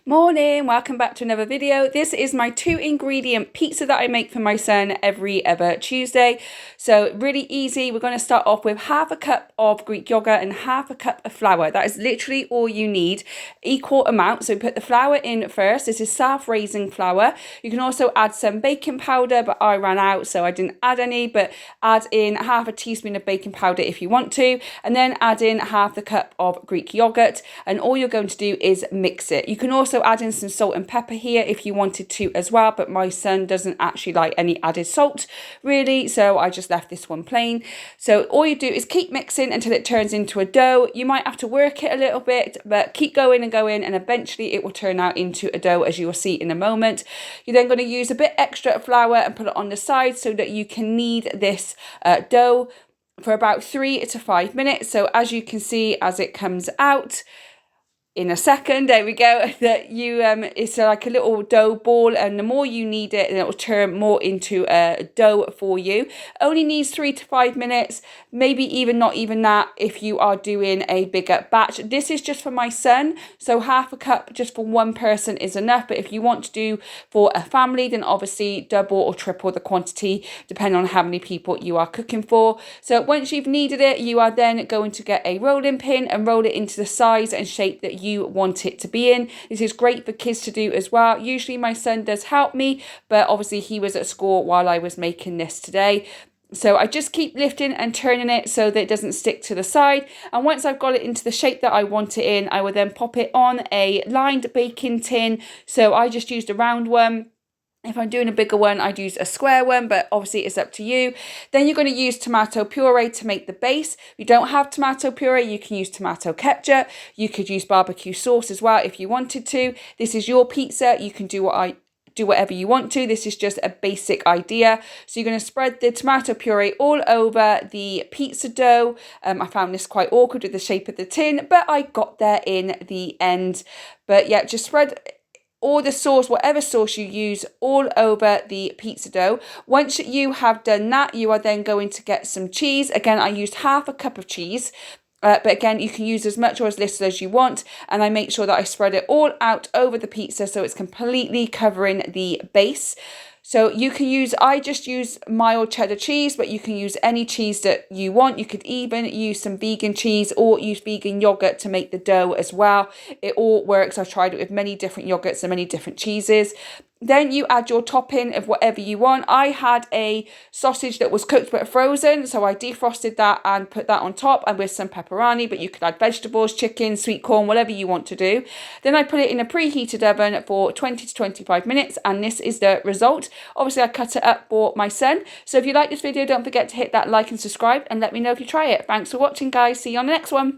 Morning, welcome back to another video. This is my 2-ingredient pizza that I make for my son every other Tuesday. So really easy. We're going to start off with half a cup of Greek yogurt and half a cup of flour. That is literally all you need, equal amount. So put the flour in first. This is self-raising flour. You can also add some baking powder, but I ran out, so I didn't add any, but add in half a teaspoon of baking powder if you want to, and then add in half the cup of Greek yogurt. And all you're going to do is mix it. You can also add in some salt and pepper here if you wanted to as well, but my son doesn't actually like any added salt really, so I just left this one plain. So all you do is keep mixing until it turns into a dough. You might have to work it a little bit, but keep going and going, and eventually it will turn out into a dough, as you will see in a moment. You're then going to use a bit extra flour and put it on the side so that you can knead this dough for about 3 to 5 minutes. So as you can see, as it comes out in a second, there we go, that you it's like a little dough ball, and the more you knead it, and it will turn more into a dough for you. Only needs 3 to 5 minutes, maybe even not even that if you are doing a bigger batch. This is just for my son, so half a cup just for one person is enough, but if you want to do for a family, then obviously double or triple the quantity depending on how many people you are cooking for. So once you've kneaded it, you are then going to get a rolling pin and roll it into the size and shape that you want it to be in. This is great for kids to do as well. Usually my son does help me, but obviously he was at school while I was making this today. So I just keep lifting and turning it so that it doesn't stick to the side. And once I've got it into the shape that I want it in, I will then pop it on a lined baking tin. So I just used a round one. If I'm doing a bigger one, I'd use a square one, but obviously it's up to you. Then you're going to use tomato puree to make the base. If you don't have tomato puree, you can use tomato ketchup. You could use barbecue sauce as well if you wanted to. This is your pizza. You can do whatever you want to. This is just a basic idea. So you're going to spread the tomato puree all over the pizza dough. I found this quite awkward with the shape of the tin, but I got there in the end. But yeah, just spread or the sauce, whatever sauce you use, all over the pizza dough. Once you have done that, you are then going to get some cheese. Again, I used half a cup of cheese. But again, you can use as much or as little as you want. And I make sure that I spread it all out over the pizza so it's completely covering the base. So you can use, I just use mild cheddar cheese, but you can use any cheese that you want. You could even use some vegan cheese or use vegan yogurt to make the dough as well. It all works. I've tried it with many different yogurts and many different cheeses. Then you add your topping of whatever you want. I had a sausage that was cooked but frozen, so I defrosted that and put that on top, and with some pepperoni, but you could add vegetables, chicken, sweet corn, whatever you want to do. Then I put it in a preheated oven for 20 to 25 minutes, and this is the result. Obviously, I cut it up for my son. So if you like this video, don't forget to hit that like and subscribe, and let me know if you try it. Thanks for watching, guys. See you on the next one.